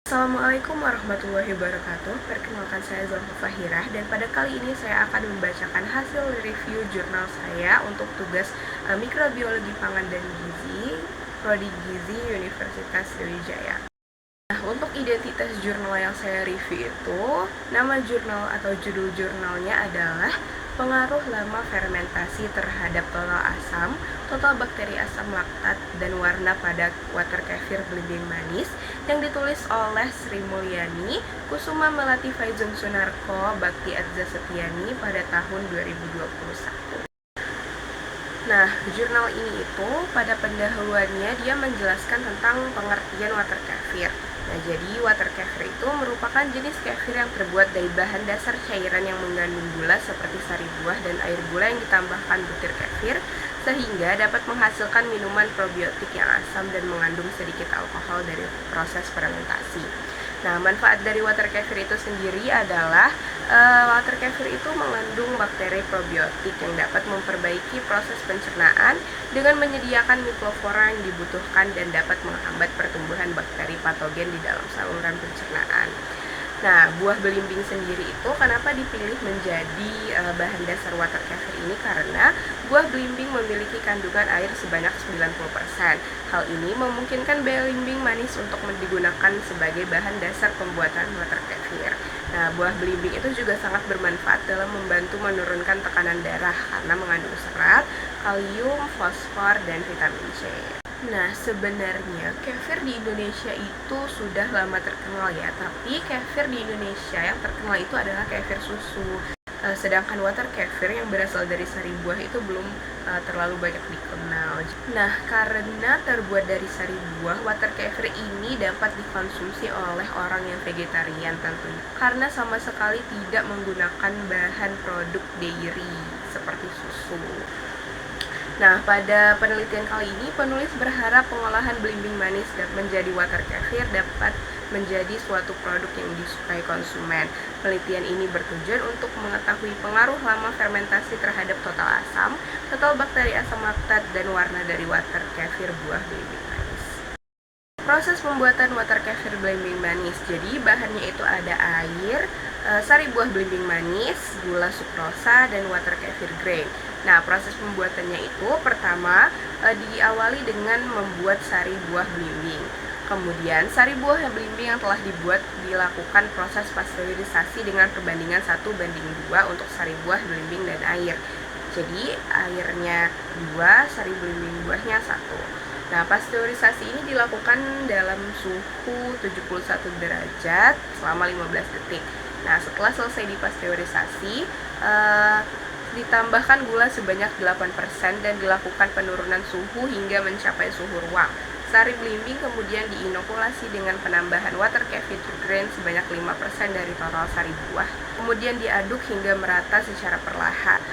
Assalamualaikum warahmatullahi wabarakatuh. Perkenalkan, saya Zulfa Fahirah, dan pada kali ini saya akan membacakan hasil review jurnal saya untuk tugas Mikrobiologi Pangan dan Gizi Prodi Gizi Universitas Sriwijaya. Nah, untuk identitas jurnal yang saya review itu, nama jurnal atau judul jurnalnya adalah Pengaruh Lama Fermentasi Terhadap Total Asam, Total Bakteri Asam Laktat, dan Warna pada Water Kefir Belimbing Manis, yang ditulis oleh Sri Mulyani, Kusuma Melati Faizun Sunarko, Bakti Adza Setiani pada tahun 2021. Nah, jurnal ini itu pada pendahuluannya dia menjelaskan tentang pengertian water kefir. Nah, jadi water kefir itu merupakan jenis kefir yang terbuat dari bahan dasar cairan yang mengandung gula seperti sari buah dan air gula yang ditambahkan butir kefir, sehingga dapat menghasilkan minuman probiotik yang asam dan mengandung sedikit alkohol dari proses fermentasi. Nah, manfaat dari water kefir itu sendiri adalah water kefir itu mengandung bakteri probiotik yang dapat memperbaiki proses pencernaan dengan menyediakan mikroflora yang dibutuhkan dan dapat menghambat pertumbuhan bakteri patogen di dalam saluran pencernaan. Nah, buah belimbing sendiri itu kenapa dipilih menjadi bahan dasar water kefir ini? Karena buah belimbing memiliki kandungan air sebanyak 90%. Hal ini memungkinkan belimbing manis untuk digunakan sebagai bahan dasar pembuatan water kefir. Nah, buah belimbing itu juga sangat bermanfaat dalam membantu menurunkan tekanan darah karena mengandung serat, kalium, fosfor, dan vitamin C. Nah, sebenarnya kefir di Indonesia itu sudah lama terkenal ya, tapi kefir di Indonesia yang terkenal itu adalah kefir susu. Sedangkan water kefir yang berasal dari sari buah itu belum terlalu banyak dikenal. Nah, karena terbuat dari sari buah, water kefir ini dapat dikonsumsi oleh orang yang vegetarian tentunya, karena sama sekali tidak menggunakan bahan produk dairy seperti susu. Nah, pada penelitian kali ini, penulis berharap pengolahan belimbing manis menjadi water kefir dapat menjadi suatu produk yang disukai konsumen. Penelitian ini bertujuan untuk mengetahui pengaruh lama fermentasi terhadap total asam, total bakteri asam laktat, dan warna dari water kefir buah belimbing manis. Proses pembuatan water kefir belimbing manis. Jadi bahannya itu ada air, sari buah belimbing manis, gula sukrosa, dan water kefir grain. Nah, proses pembuatannya itu pertama diawali dengan membuat sari buah belimbing. Kemudian sari buah belimbing yang telah dibuat dilakukan proses pasteurisasi dengan perbandingan 1:2 untuk sari buah belimbing dan air. Jadi airnya 2, sari belimbing buahnya 1. Nah, pasteurisasi ini dilakukan dalam suhu 71 derajat selama 15 detik. Nah, setelah selesai dipasteurisasi, ditambahkan gula sebanyak 8% dan dilakukan penurunan suhu hingga mencapai suhu ruang. Sari belimbing kemudian diinokulasi dengan penambahan water kefir grain sebanyak 5% dari total sari buah. Kemudian diaduk hingga merata secara perlahan.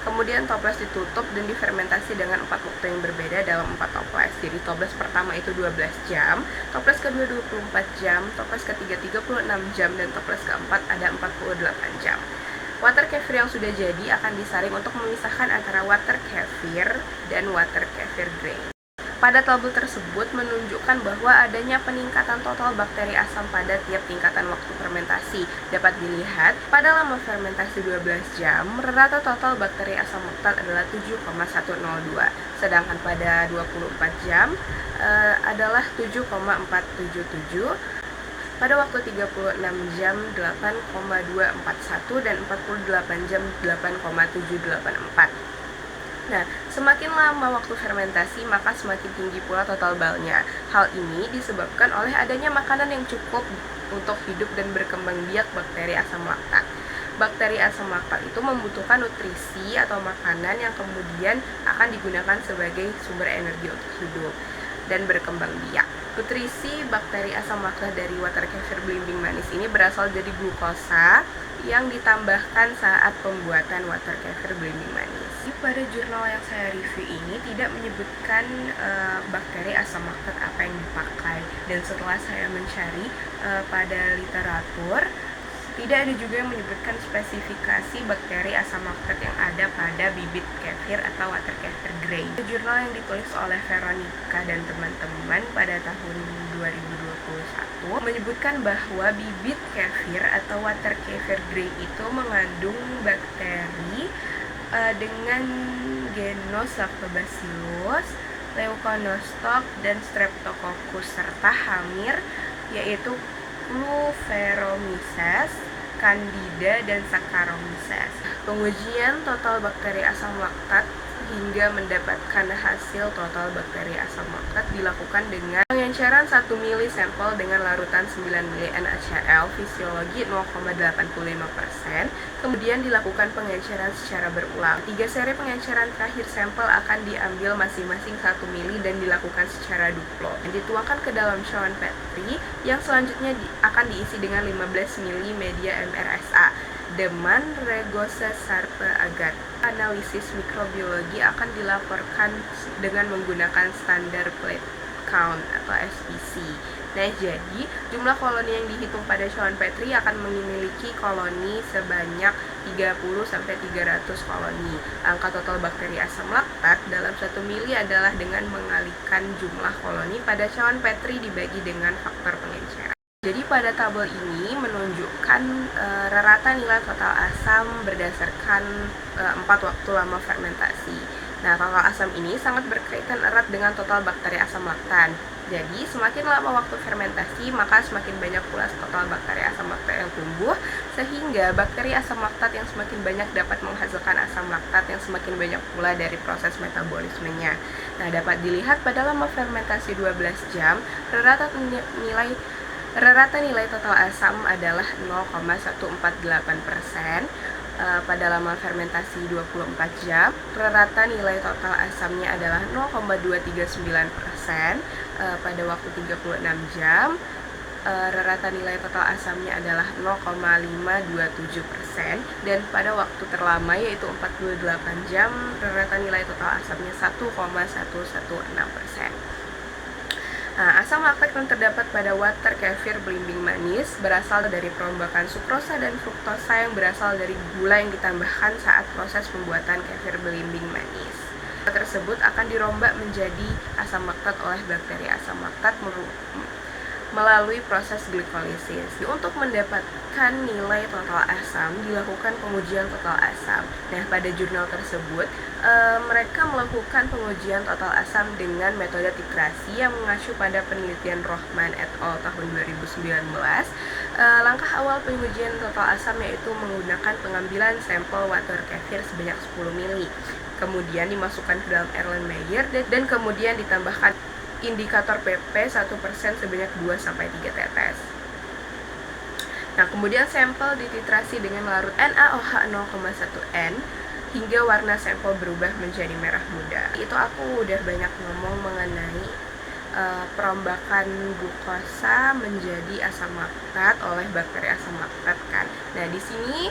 Kemudian toples ditutup dan difermentasi dengan 4 waktu yang berbeda dalam 4 toples. Jadi toples pertama itu 12 jam, toples kedua 24 jam, toples ketiga 36 jam, dan toples keempat ada 48 jam. Water kefir yang sudah jadi akan disaring untuk memisahkan antara water kefir dan water kefir grain. Pada tabel tersebut menunjukkan bahwa adanya peningkatan total bakteri asam pada tiap tingkatan waktu fermentasi. Dapat dilihat, pada lama fermentasi 12 jam, rata total bakteri asam laktat adalah 7,102, sedangkan pada 24 jam adalah 7,477, pada waktu 36 jam 8,241 dan 48 jam 8,784. Nah, semakin lama waktu fermentasi, maka semakin tinggi pula total balnya. Hal ini disebabkan oleh adanya makanan yang cukup untuk hidup dan berkembang biak bakteri asam laktat. Bakteri asam laktat itu membutuhkan nutrisi atau makanan yang kemudian akan digunakan sebagai sumber energi untuk hidup dan berkembang biak. Nutrisi bakteri asam laktat dari water kefir belimbing manis ini berasal dari glukosa yang ditambahkan saat pembuatan water kefir belimbing manis. Pada jurnal yang saya review ini tidak menyebutkan bakteri asam laktat apa yang dipakai, dan setelah saya mencari pada literatur, Tidak ada juga yang menyebutkan spesifikasi bakteri asam laktat yang ada pada bibit kefir atau water kefir grey. Jurnal yang ditulis oleh Veronica dan teman-teman pada tahun 2021 menyebutkan bahwa bibit kefir atau water kefir grey itu mengandung bakteri dengan genus Lactobacillus, Leuconostoc, dan Streptococcus serta hamir yaitu Cluveromyces, Candida, dan Saccharomyces. Pengujian total bakteri asam laktat hingga mendapatkan hasil total bakteri asam laktat dilakukan dengan pengenceran 1 mili sampel dengan larutan 9 mili NaCl fisiologi 0,85%. Kemudian dilakukan pengenceran secara berulang. 3 seri pengenceran terakhir sampel akan diambil masing-masing 1 mili dan dilakukan secara duplo. Dituangkan ke dalam cawan Petri yang selanjutnya akan diisi dengan 15 mili media MRSA. Deman Regose Sarpe agar analisis mikrobiologi akan dilaporkan dengan menggunakan standar plate count atau SPC. Nah, jadi jumlah koloni yang dihitung pada cawan Petri akan memiliki koloni sebanyak 30-300 koloni. Angka total bakteri asam laktat dalam 1 mili adalah dengan mengalihkan jumlah koloni pada cawan Petri dibagi dengan faktor pengenceran. Jadi pada tabel ini menunjukkan rata nilai total asam berdasarkan 4 waktu lama fermentasi. Nah, total asam ini sangat berkaitan erat dengan total bakteri asam laktat. Jadi, semakin lama waktu fermentasi, maka semakin banyak pula total bakteri asam laktat yang tumbuh, sehingga bakteri asam laktat yang semakin banyak dapat menghasilkan asam laktat yang semakin banyak pula dari proses metabolismenya. Nah, dapat dilihat pada lama fermentasi 12 jam, rata nilai total asam adalah 0,148%. Pada lama fermentasi 24 jam, rata nilai total asamnya adalah 0,239%. Pada waktu 36 jam, rata nilai total asamnya adalah 0,527%. Dan pada waktu terlama yaitu 48 jam, rata nilai total asamnya 1,116%. Nah, asam laktat yang terdapat pada water kefir belimbing manis berasal dari perombakan sukrosa dan fruktosa yang berasal dari gula yang ditambahkan saat proses pembuatan kefir belimbing manis. Tersebut akan dirombak menjadi asam laktat oleh bakteri asam laktat melalui proses glikolisis. Untuk mendapatkan nilai total asam, dilakukan pengujian total asam. Nah, pada jurnal tersebut, mereka melakukan pengujian total asam dengan metode titrasi yang mengacu pada penelitian Rohman et al. Tahun 2019. Langkah awal pengujian total asam yaitu menggunakan pengambilan sampel water kefir sebanyak 10 mili. Kemudian dimasukkan ke dalam Erlenmeyer dan kemudian ditambahkan indikator PP 1% sebanyak 2-3 tetes. Nah, kemudian sampel dititrasi dengan larut NaOH 0,1N hingga warna sampel berubah menjadi merah muda. Itu aku udah banyak ngomong mengenai perombakan glukosa menjadi asam laktat oleh bakteri asam laktat kan. Nah, di sini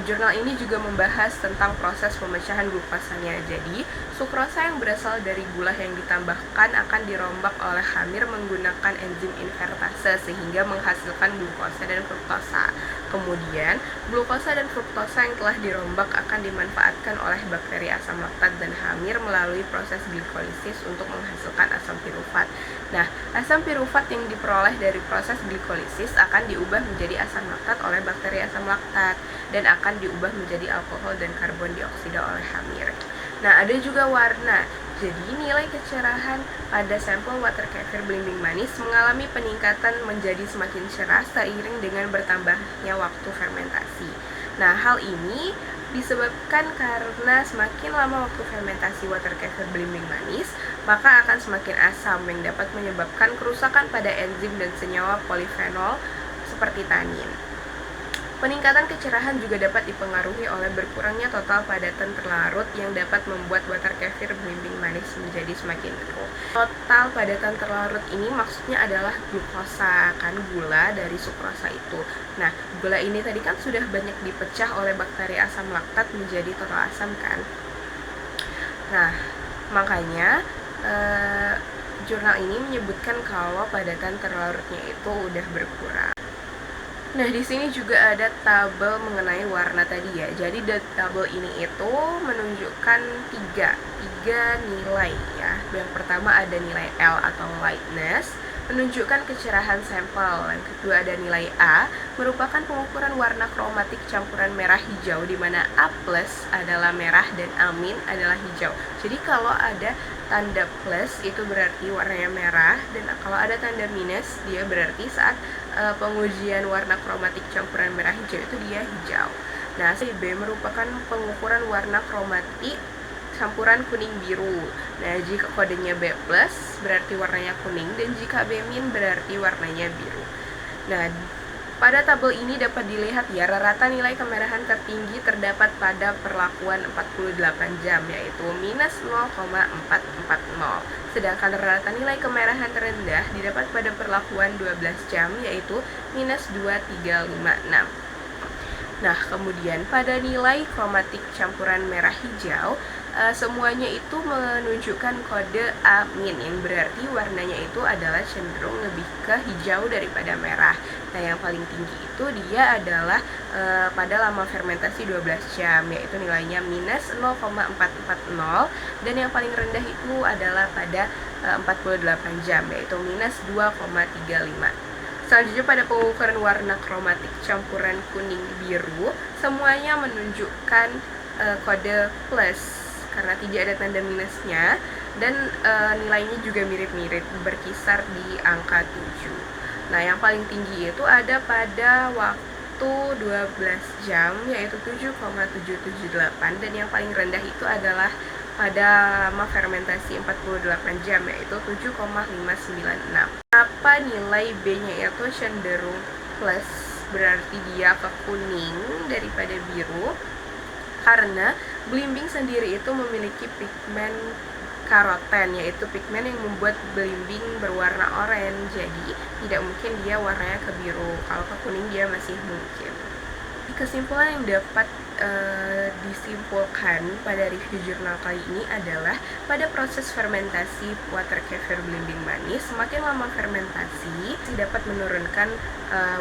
jurnal ini juga membahas tentang proses pemecahan glukosanya. Jadi, sukrosa yang berasal dari gula yang ditambahkan akan dirombak oleh hamir menggunakan enzim invertase sehingga menghasilkan glukosa dan fruktosa. Kemudian, glukosa dan fruktosa yang telah dirombak akan dimanfaatkan oleh bakteri asam laktat dan hamir melalui proses glikolisis untuk menghasilkan asam pirufat. Nah, asam pirufat yang diperoleh dari proses glikolisis akan diubah menjadi asam laktat oleh bakteri asam laktat dan akan diubah menjadi alkohol dan karbon dioksida oleh hamir. Nah, ada juga warna. Jadi, nilai kecerahan pada sampel water kefir belimbing manis mengalami peningkatan menjadi semakin cerah seiring dengan bertambahnya waktu fermentasi. Nah, hal ini disebabkan karena semakin lama waktu fermentasi water kefir belimbing manis, maka akan semakin asam yang dapat menyebabkan kerusakan pada enzim dan senyawa polifenol seperti tanin. Peningkatan kecerahan juga dapat dipengaruhi oleh berkurangnya total padatan terlarut yang dapat membuat water kefir belimbing manis menjadi semakin keruh. Total padatan terlarut ini maksudnya adalah glukosa, kan gula dari sukrosa itu. Nah, gula ini tadi kan sudah banyak dipecah oleh bakteri asam laktat menjadi total asam kan. Nah, makanya jurnal ini menyebutkan kalau padatan terlarutnya itu udah berkurang. Nah, di sini juga ada tabel mengenai warna tadi ya. Jadi di tabel ini itu menunjukkan tiga nilai ya. Yang pertama ada nilai L atau lightness, menunjukkan kecerahan sampel. Yang kedua ada nilai A, merupakan pengukuran warna kromatik campuran merah hijau, di mana A plus adalah merah dan A min adalah hijau. Jadi kalau ada tanda plus itu berarti warnanya merah, dan kalau ada tanda minus dia berarti saat pengujian warna kromatik campuran merah hijau itu dia hijau. Nah, B merupakan pengukuran warna kromatik campuran kuning biru. Nah, jika kodenya B+, berarti warnanya kuning, dan jika B- berarti warnanya biru. Nah, pada tabel ini dapat dilihat ya, rata nilai kemerahan tertinggi terdapat pada perlakuan 48 jam, yaitu minus 0,440. Sedangkan rata nilai kemerahan terendah didapat pada perlakuan 12 jam, yaitu minus 2356. Nah, kemudian pada nilai kromatik campuran merah hijau, semuanya itu menunjukkan kode A-, yang berarti warnanya itu adalah cenderung lebih ke hijau daripada merah. Nah, yang paling tinggi itu dia adalah pada lama fermentasi 12 jam, yaitu nilainya minus 0,440, dan yang paling rendah itu adalah pada 48 jam, yaitu minus 2,35. Selanjutnya pada pengukuran warna kromatik campuran kuning biru, semuanya menunjukkan kode plus karena tidak ada tanda minusnya, dan nilainya juga mirip-mirip, berkisar di angka 7. Nah, yang paling tinggi itu ada pada waktu 12 jam, yaitu 7,778, dan yang paling rendah itu adalah pada lama fermentasi 48 jam, yaitu 7,596. Apa nilai B-nya itu cenderung plus, berarti dia ke kuning daripada biru, karena belimbing sendiri itu memiliki pigmen karoten, yaitu pigmen yang membuat belimbing berwarna oranye. Jadi tidak mungkin dia warnanya ke biru. Kalau ke kuning dia masih mungkin. Kesimpulan yang dapat disimpulkan pada review jurnal kali ini adalah pada proses fermentasi water kefir belimbing manis, semakin lama fermentasi dapat menurunkan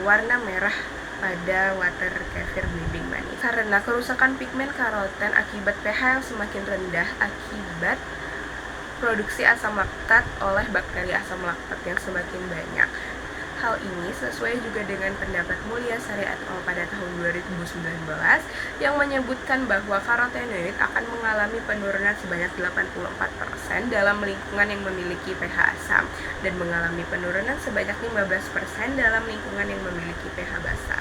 warna merah pada water kefir belimbing manis karena kerusakan pigmen karoten akibat pH yang semakin rendah akibat produksi asam laktat oleh bakteri asam laktat yang semakin banyak. Hal ini sesuai juga dengan pendapat Mulyasari et al. Pada tahun 2019 yang menyebutkan bahwa karotenoid akan mengalami penurunan sebanyak 84% dalam lingkungan yang memiliki pH asam dan mengalami penurunan sebanyak 15% dalam lingkungan yang memiliki pH basa.